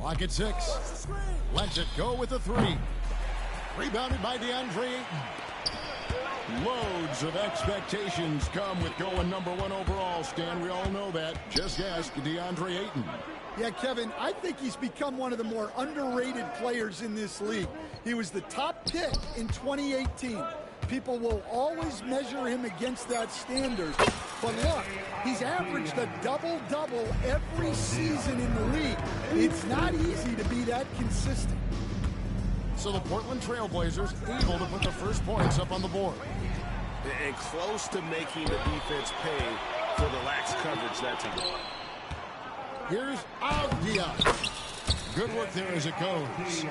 Clock at 6. Lets it go with a 3. Rebounded by DeAndre Ayton. Loads of expectations come with going #1 overall, Stan. We all know that. Just ask DeAndre Ayton. Yeah, Kevin, I think he's become one of the more underrated players in this league. He was the top pick in 2018. People will always measure him against that standard. But look, he's averaged a double-double every season in the league. It's not easy to be that consistent. So the Portland Trailblazers able to put the first points up on the board. And close to making the defense pay for the lax coverage that time. Here's Avdia. Good work there as it goes.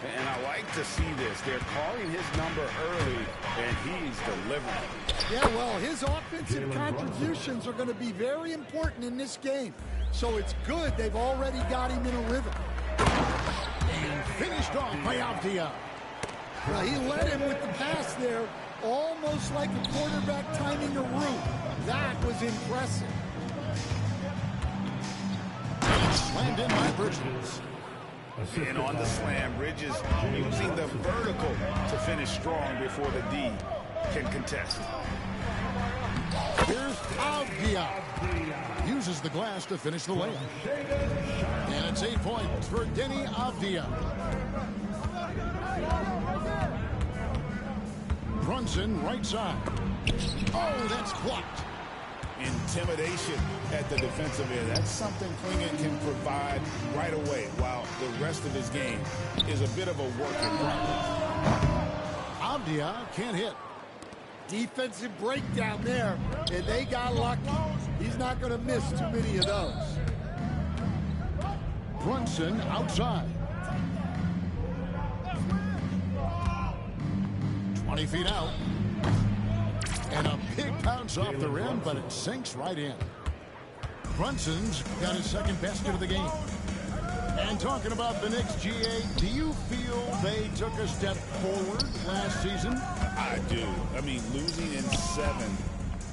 And I like to see this. They're calling his number early, and he's delivering. Yeah, well, his offensive contributions are going to be very important in this game. So it's good they've already got him in a rhythm. And finished off by Avdia. Well, he led him with the pass there, almost like a quarterback timing a route. That was impressive. Slammed in by Bridges. And on the slam, Bridges using the vertical to finish strong before the D can contest. Here's Avdia. Uses the glass to finish the layup. And it's 8 points for Deni Avdia. Brunson right side. Oh, that's blocked. Intimidation at the defensive end. That's something Clingan can provide right away, while the rest of his game is a bit of a work in progress. Avdia can't hit. Defensive breakdown there, and they got lucky. He's not going to miss too many of those. Brunson outside. 20 feet out. And a big bounce off the rim, but it sinks right in. Brunson's got his second basket of the game. And talking about the Knicks, GA, do you feel they took a step forward last season? I do. I mean, losing in 7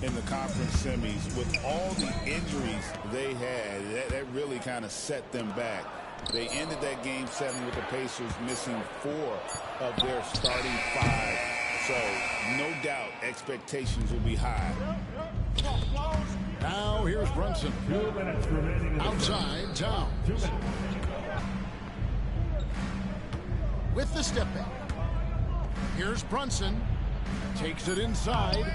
in the conference semis with all the injuries they had, that really kind of set them back. They ended that game 7 with the Pacers missing 4 of their starting 5. So, no doubt, expectations will be high. Now, here's Brunson. Outside, Towns. With the step back. Here's Brunson. Takes it inside.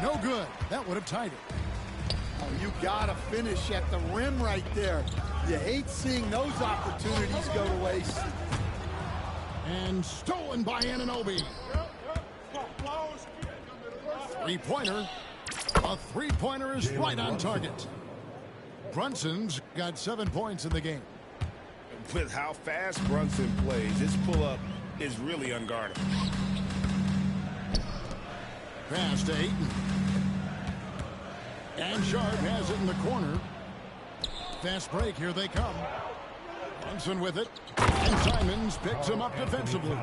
No good. That would have tied it. Oh, you got to finish at the rim right there. You hate seeing those opportunities go to waste. And stolen by Anunoby. Three-pointer. A three-pointer is right on target. Brunson's got 7 points in the game. With how fast Brunson plays, his pull-up is really unguardable. Pass to Ayton. And Sharp has it in the corner. Fast break, here they come. Brunson with it. And Simons picks him up defensively.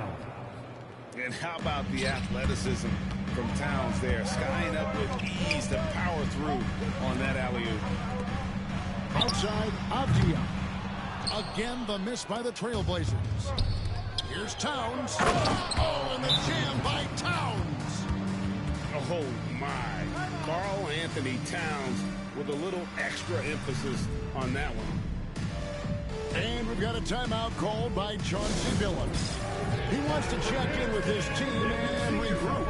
And how about the athleticism from Towns there, skying up with ease to power through on that alley-oop. Outside, Avdia. Again, the miss by the Trailblazers. Here's Towns. Oh, and the jam by Towns. Oh, my. Karl Anthony Towns with a little extra emphasis on that one. And we've got a timeout called by Chauncey Billups. He wants to check in with his team and regroup.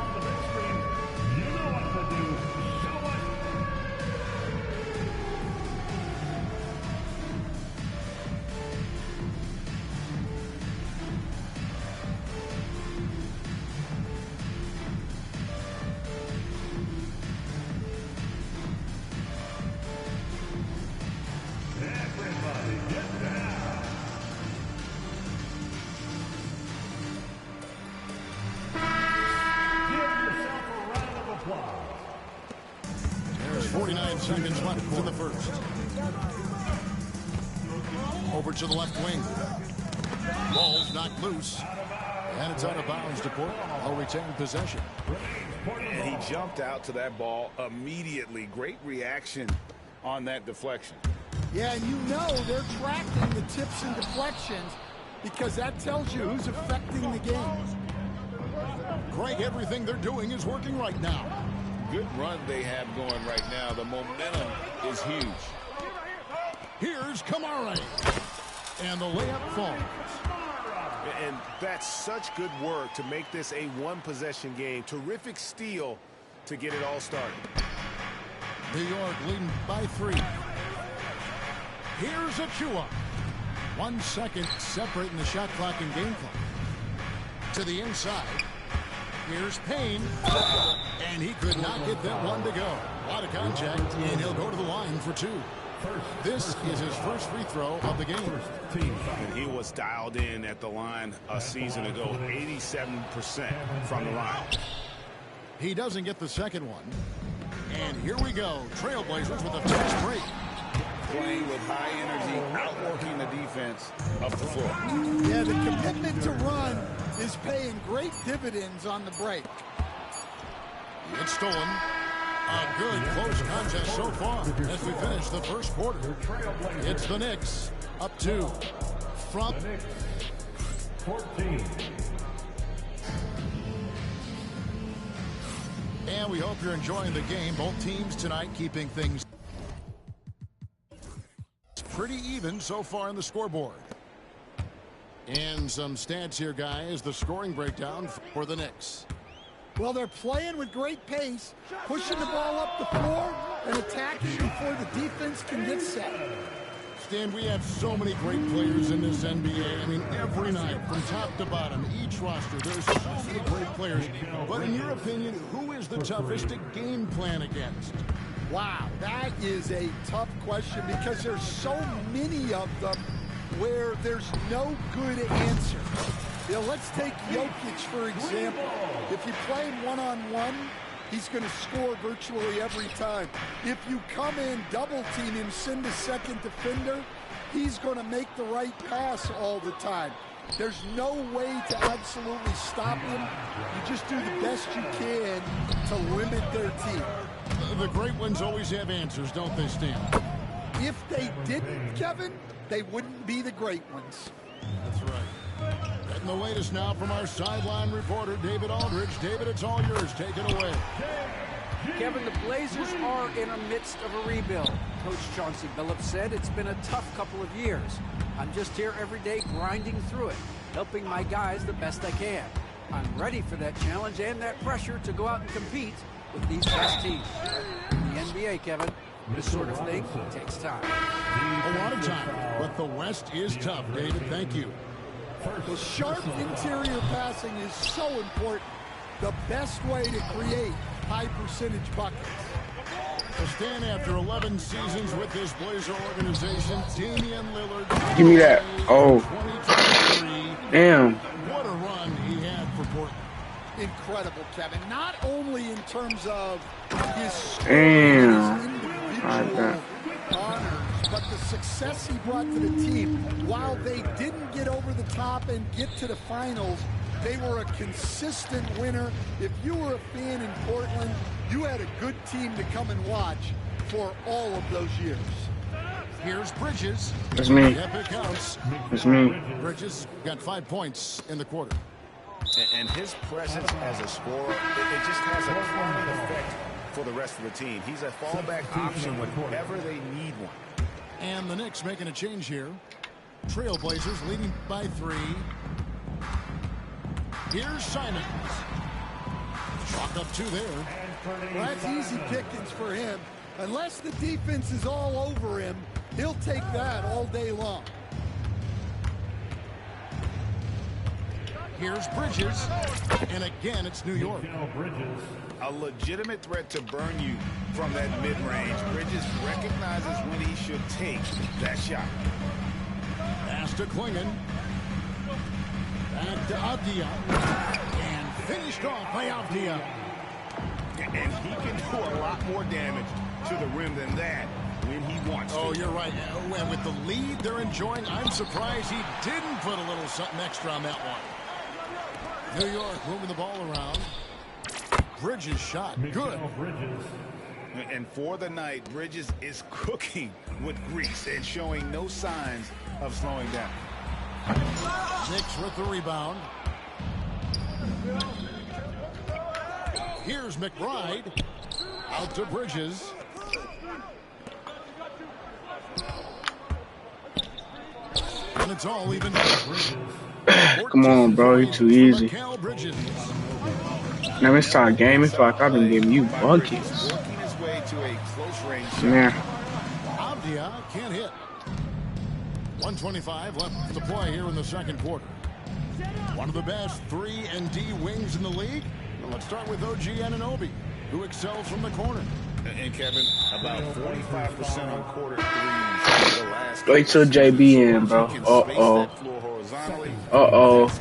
There's 49 seconds left in the first. Over to the left wing. Ball's knocked loose. And it's out of bounds to Portland. I'll retain possession. And he jumped out to that ball immediately. Great reaction on that deflection. Yeah, and you know they're tracking the tips and deflections because that tells you who's affecting the game. Greg, everything they're doing is working right now. Good run they have going right now. The momentum is huge. Here's Kamara. And the layup falls. And that's such good work to make this a one-possession game. Terrific steal to get it all started. New York leading by 3. Here's Achua. 1 second separating the shot clock and game clock. To the inside. Here's Payne. And he could not get that one to go. A lot of contact, and he'll go to the line for 2. This is his first free throw of the game. And he was dialed in at the line a season ago. 87% from the line. He doesn't get the second one. And here we go. Trailblazers with a fast break. Playing with high energy, outworking the defense up the floor. Yeah, the commitment to run is paying great dividends on the break. It's stolen. A good close contest so far as we finish the first quarter. It's the Knicks up 2 from 14. And we hope you're enjoying the game. Both teams tonight keeping things pretty even so far in the scoreboard. And some stats here, guys. The scoring breakdown for the Knicks. Well, they're playing with great pace, pushing the ball up the floor and attacking before the defense can get set. Stan, we have so many great players in this NBA. I mean, every night, from top to bottom, each roster, there's so many great players. But in your opinion, who is the toughest to game plan against? Wow, that is a tough question because there's so many of them where there's no good answer. You know, let's take Jokic, for example. If you play him one-on-one, he's going to score virtually every time. If you come in, double-team him, send a second defender, he's going to make the right pass all the time. There's no way to absolutely stop him. You just do the best you can to limit their team. The great ones always have answers, don't they, Stan? If they didn't, Kevin, they wouldn't be the great ones. That's right. Getting the latest now from our sideline reporter, David Aldridge. David, it's all yours. Take it away. Kevin, the Blazers are in the midst of a rebuild. Coach Chauncey Billups said it's been a tough couple of years. I'm just here every day grinding through it, helping my guys the best I can. I'm ready for that challenge and that pressure to go out and compete with these best teams. In the NBA, Kevin, this sort of thing takes time. A lot of time, but the West is tough, David. Thank you. The sharp interior passing is so important. The best way to create high percentage buckets. To stand after 11 seasons with this Blazer organization, Damian Lillard. Give me that. Oh. Damn. What a run he had for Portland. Incredible, Kevin. Not only in terms of his individual honors, but the success he brought to the team. While they didn't get over the top and get to the finals, they were a consistent winner. If you were a fan in Portland, you had a good team to come and watch for all of those years. Here's Bridges. That's me. Yep, it counts. That's me. Bridges got 5 points in the quarter. And his presence as a scorer, it just has a calming effect for the rest of the team. He's a fallback option whenever they need one. And the Knicks making a change here. Trailblazers leading by 3. Here's Simons. Chalk up 2 there. Well, that's easy pickings for him. Unless the defense is all over him, he'll take that all day long. Here's Bridges. And again, it's New York. A legitimate threat to burn you from that mid-range. Bridges recognizes when he should take that shot. Pass to Klingon. Back to Avdia. And finished off by Avdia. And he can do a lot more damage to the rim than that when he wants to. Oh, you're right. And with the lead they're enjoying, I'm surprised he didn't put a little something extra on that one. New York moving the ball around. Bridges shot. Good. And for the night, Bridges is cooking with grease and showing no signs of slowing down. Knicks with the rebound. Here's McBride. Out to Bridges. And it's all even. Come on, bro. You're too easy. Now it's our game. It's like I've been giving you buckets. Yeah. Avdia can't hit. 1:25 left to play here in the second quarter. One of the best 3-and-D wings in the league. Well, let's start with OG Anunoby, who excels from the corner. And Kevin, about 45% on quarter threes the last. Wait till JB in, bro.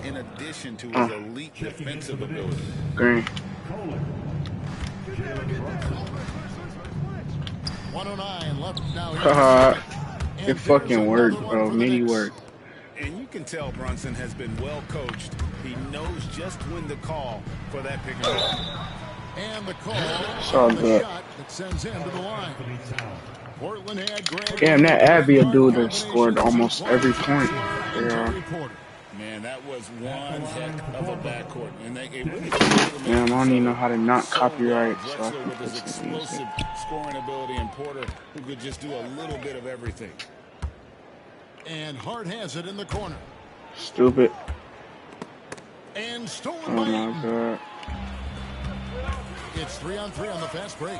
In addition to his elite defensive ability. Green. 109 left now. It fucking worked, bro. Mini work. And you can tell Brunson has been well coached. He knows just when to call for that pick and roll. And the call on the shot that sends him to the line. Portland had Greg. Damn, that Avdia dude that scored almost every point. Yeah. Man, that was one heck of a backcourt. And Damn, I don't even know how to not copyright. So I can with his explosive scoring ability and Porter, who could just do a little bit of everything. And Hart has it in the corner. Stupid. And stolen Oh by my god. It's 3-on-3 on the fast break.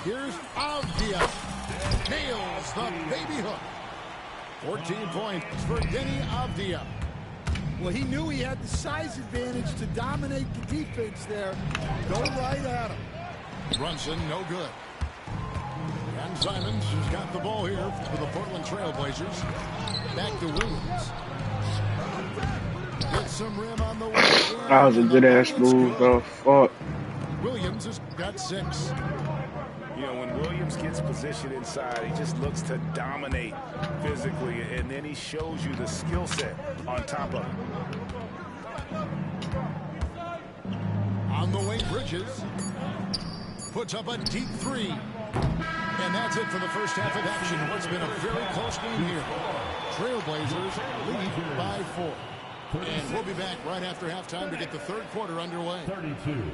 Here's Avdia. Nails the baby hook. 14 points for Denny Avdia. Well, he knew he had the size advantage to dominate the defense there. Go right at him. Brunson, no good. And Simons has got the ball here for the Portland Trail Blazers. Back to Williams. Get some rim on the way. That was a good ass move, bro. Fuck. Williams has got 6. You know, when Williams gets positioned inside, he just looks to dominate physically, and then he shows you the skill set on top of it. On the way, Bridges puts up a deep 3. And that's it for the first half of action. What's been a very close game here. Trailblazers lead by 4. And we'll be back right after halftime to get the third quarter underway. 32.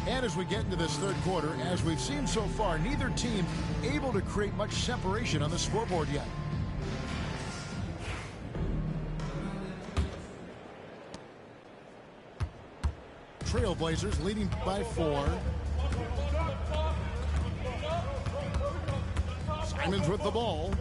And as we get into this third quarter, as we've seen so far, neither team able to create much separation on the scoreboard yet. Trailblazers leading by 4. Simons with the ball.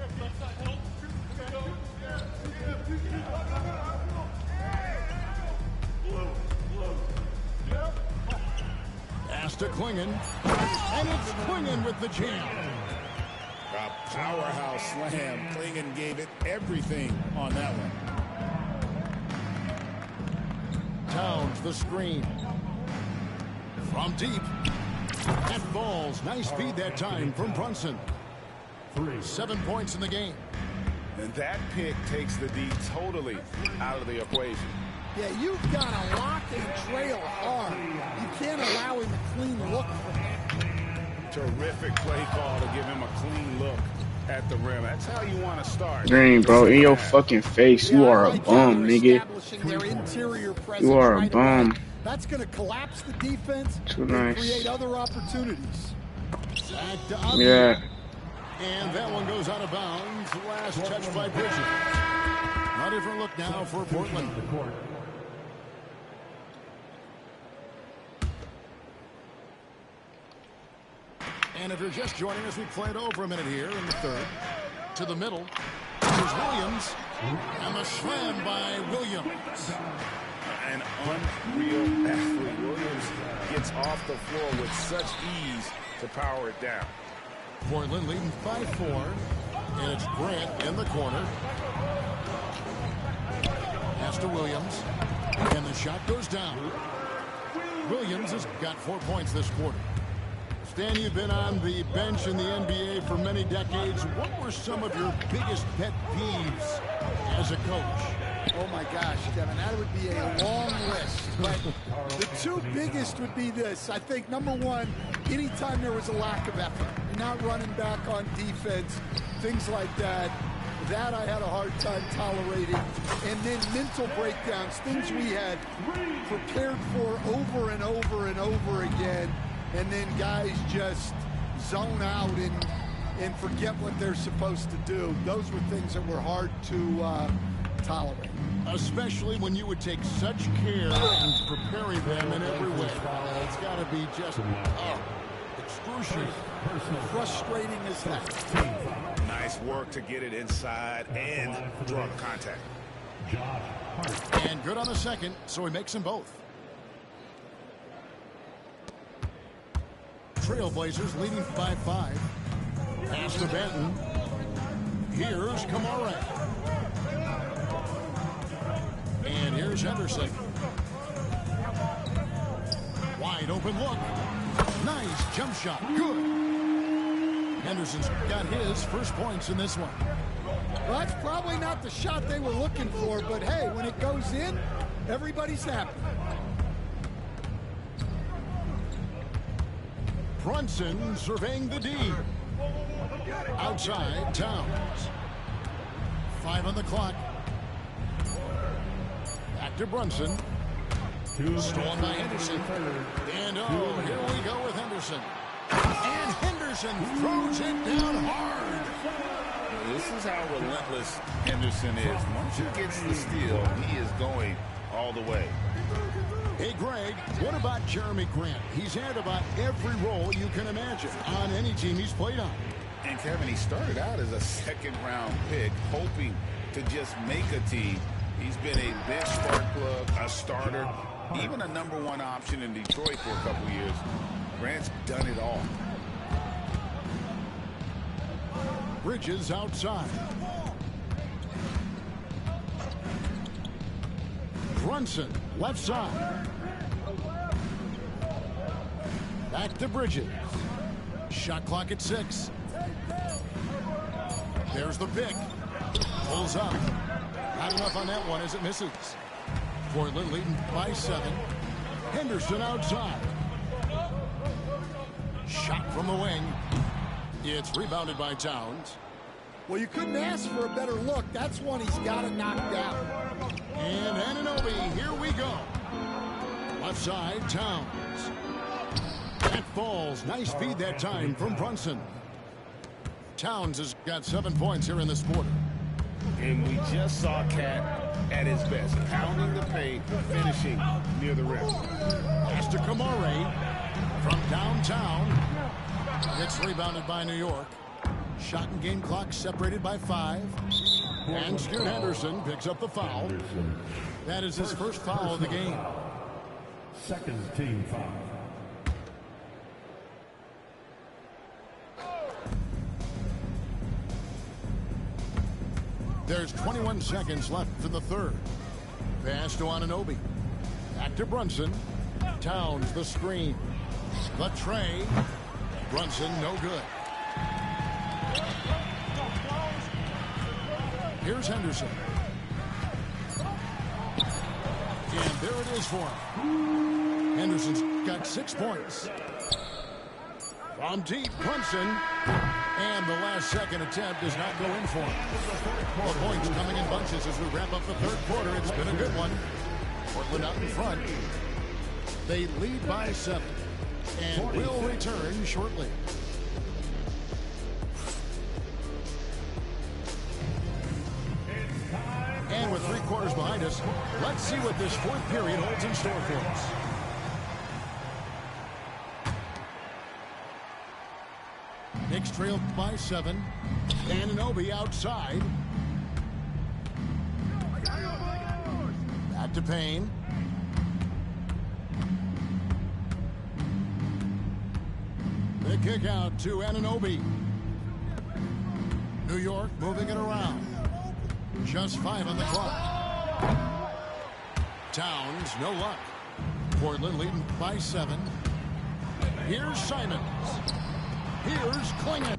Pass to Klingon. And it's Klingon with the jam. A powerhouse slam. Klingon gave it everything on that one. Towns the screen. From deep. That falls. Nice feed that time from Brunson. 7 points in the game. And that pick takes the D totally out of the equation. Yeah, you've got to lock and trail hard. You can't allow him a clean look from that. Terrific play call to give him a clean look at the rim. That's how you want to start. Dang, bro, in your fucking face. You are a bum, nigga. You are a bum. That's going to collapse the defense Too and nice. create other opportunities. Yeah. And that one goes out of bounds. Last touch by Bridges. A different look now for Portland. And if you're just joining us, we played over a minute here in the third. To the middle. Here's Williams. And the slam by Williams. An unreal athlete. Williams gets off the floor with such ease to power it down. Portland leading by 4. And it's Grant in the corner. Pass to Williams. And the shot goes down. Williams has got 4 points this quarter. Stan, you've been on the bench in the NBA for many decades. What were some of your biggest pet peeves as a coach? Oh, my gosh, Kevin, that would be a long list. But the two biggest would be this. I think, number one, anytime there was a lack of effort, not running back on defense, things like that, that I had a hard time tolerating. And then mental breakdowns, things we had prepared for over and over and over again, and then guys just zone out and forget what they're supposed to do. Those were things that were hard to tolerate. Especially when you would take such care in preparing them in every way. It's got to be just excruciating. Frustrating as heck. Nice work to get it inside and draw the contact. And good on the second, so he makes them both. Trailblazers leading by 5. Pass to Benton. Here's Kamara. And here's Henderson. Wide open look. Nice jump shot. Good. Henderson's got his first points in this one. Well, that's probably not the shot they were looking for, but hey, when it goes in, everybody's happy. Brunson surveying the D. Outside, Towns. 5 on the clock. Back to Brunson. Stolen by Henderson. And oh, here we go with Henderson. And Henderson throws it down hard. This is how relentless Henderson is. Once he gets the steal, he is going all the way. Hey, Greg, what about Jeremy Grant? He's had about every role you can imagine on any team he's played on. And Kevin, he started out as a second-round pick, hoping to just make a team. He's been a bench spark plug, a starter, even a #1 option in Detroit for a couple years. Grant's done it all. Bridges outside. Brunson, left side. Back to Bridges. Shot clock at 6. There's the pick. Pulls up. Not enough on that one as it misses. Portland leading by 7. Henderson outside. Shot from the wing. It's rebounded by Towns. Well, you couldn't ask for a better look. That's one he's got to knock down. And Anunoby, here we go. Left side, Towns. That falls. Nice feed that time from Brunson. Towns has got 7 points here in this quarter. And we just saw Cat at his best, pounding the paint, finishing near the rim. Pass to Kamara from downtown. It's rebounded by New York. Shot and game clock separated by 5. And Scoot Henderson picks up the foul. That is his first foul of the game. Second team foul. There's 21 seconds left in the third. Pass to Anunoby. Back to Brunson. Towns the screen. The tray. Brunson no good. Here's Henderson. And there it is for him. Henderson's got 6 points. From deep, Brunson. And the last second attempt does not go in for him. The points coming in bunches as we wrap up the third quarter. It's been a good one. Portland out in front. They lead by 7. And will return shortly. And with 3 quarters behind us, let's see what this fourth period holds in store for us. Knicks trail by 7. Anunoby outside. Back to Payne. The kick out to Anunoby. New York moving it around. Just 5 on the clock. Towns, no luck. Portland leading by 7. Here's Simons. Here's Klingon.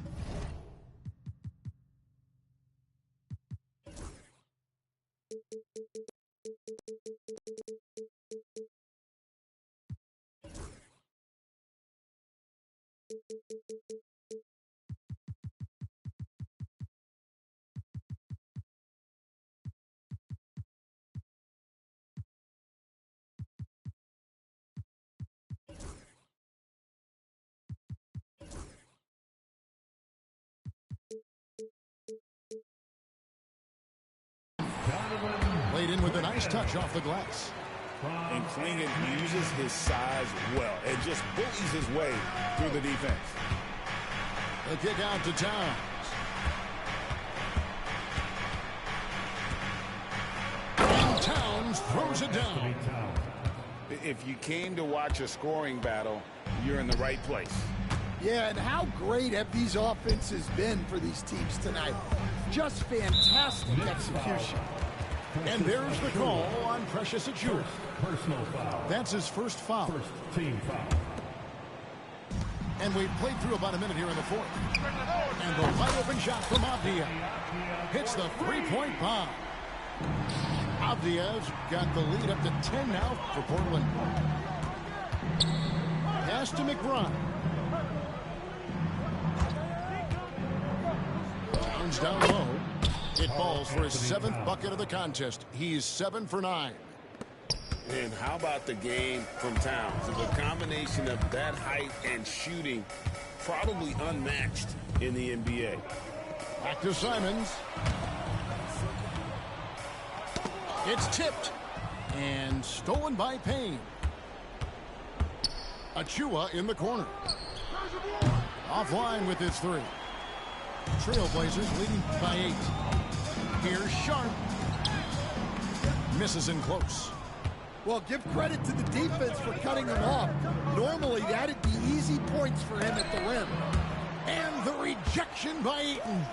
Played in with a nice touch off the glass. And Klingon uses his size well and just bullies his way through the defense. The kick out to Towns. And Towns throws it down. If you came to watch a scoring battle, you're in the right place. Yeah, and how great have these offenses been for these teams tonight? Just fantastic execution. And there's the call on Precious Achiuwa. Personal foul. That's his first foul. First team foul. And we've played through about a minute here in the fourth. And the wide open shot from Avdia hits the three-point bomb. Avdia's got the lead up to 10 now for Portland. Pass to McBride. Towns down low. It falls for his 7th bucket of the contest. He's 7 for 9. And how about the game from Towns? The combination of that height and shooting, probably unmatched in the NBA. Back to Simons. It's tipped and stolen by Payne. Achiuwa in the corner. Offline with his 3. Trailblazers leading by 8. Here's Sharp. Misses in close. Well, give credit to the defense for cutting him off. Normally, that'd be easy points for him at the rim. And the rejection by Ayton.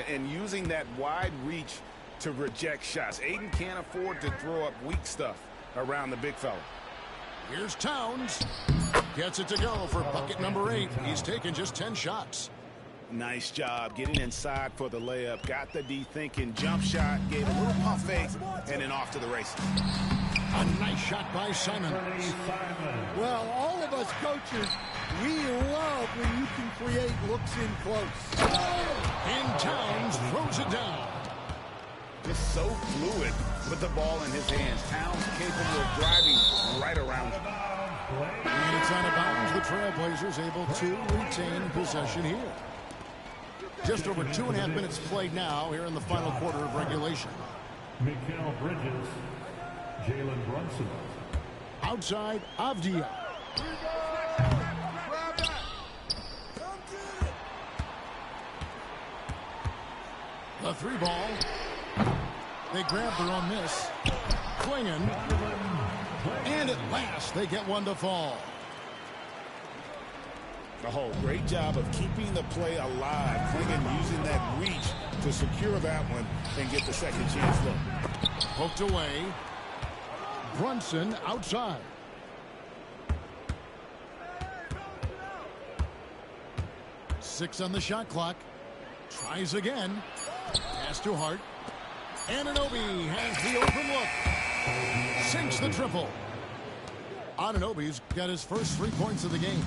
And using that wide reach to reject shots. Ayton can't afford to throw up weak stuff around the big fella. Here's Towns. Gets it to go for bucket number 8. He's taken just 10 shots. Nice job getting inside for the layup. Got the D thinking. Jump shot. Gave a little pump fake. And then off to the races. A nice shot by Simons. Well, all of us coaches, we love when you can create looks in close. And Towns throws it down. Just so fluid with the ball in his hands. Towns capable of driving right around him. And it's out of bounds. The Trailblazers able to retain possession here. Just over 2.5 minutes played now here in the final quarter of regulation. Mikal Bridges, Jalen Brunson. Outside, Avdia. The 3 ball. They grab their own miss. Klingon. And at last, they get one to fall. Oh, great job of keeping the play alive. Klingon using that reach to secure that one and get the second chance look. Poked away. Brunson outside. Six on the shot clock. Tries again. Pass to Hart. Anunoby has the open look. Sinks the triple. Anunoby's got his first 3 points of the game.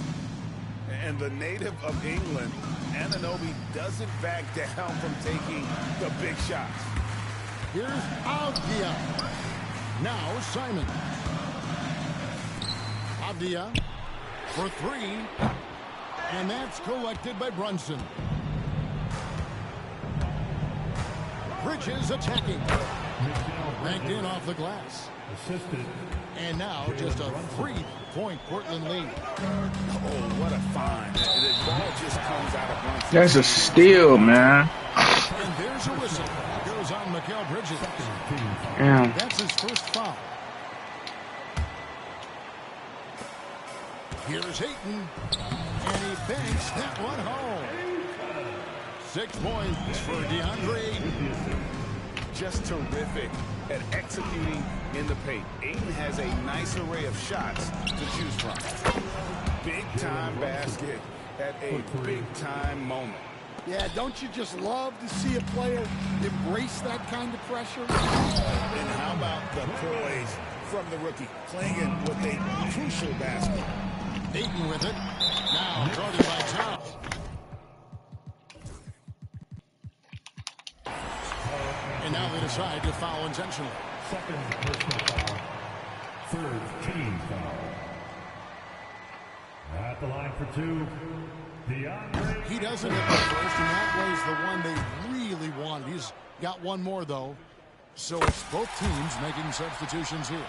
And the native of England, Anunoby doesn't back down from taking the big shots. Here's Avdia. Now Simon. Avdia for 3. And that's collected by Brunson. Bridges attacking. Banked in off the glass. Assisted. And now just a 3-point Portland lead. Oh, what a find. The ball just comes out of Brunson. That's a steal, man. And there's a whistle. Goes on Mikal Bridges. Yeah. That's his first foul. Here's Hayton. And he banks that one home. 6 points for DeAndre Ayton. just terrific at executing in the paint. Ayton has a nice array of shots to choose from. Big-time basket at a big-time moment. Yeah, don't you just love to see a player embrace that kind of pressure? And how about the poise from the rookie, playing it with a crucial basket. Ayton with it. Now guarded by Tom. And now they decide to foul intentionally. Second personal foul. Third team foul. At the line for two, DeAndre. He doesn't hit the first, and that was the one they really wanted. He's got one more, though. So it's both teams making substitutions here.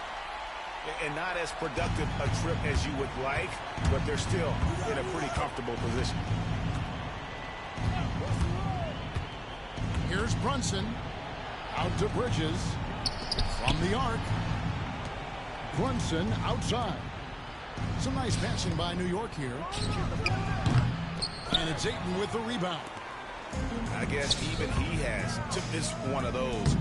And not as productive a trip as you would like, but they're still in a pretty comfortable position. Here's Brunson. Out to Bridges. From the arc. Brunson outside. Some nice passing by New York here. And it's Ayton with the rebound. I guess even he has took this one of those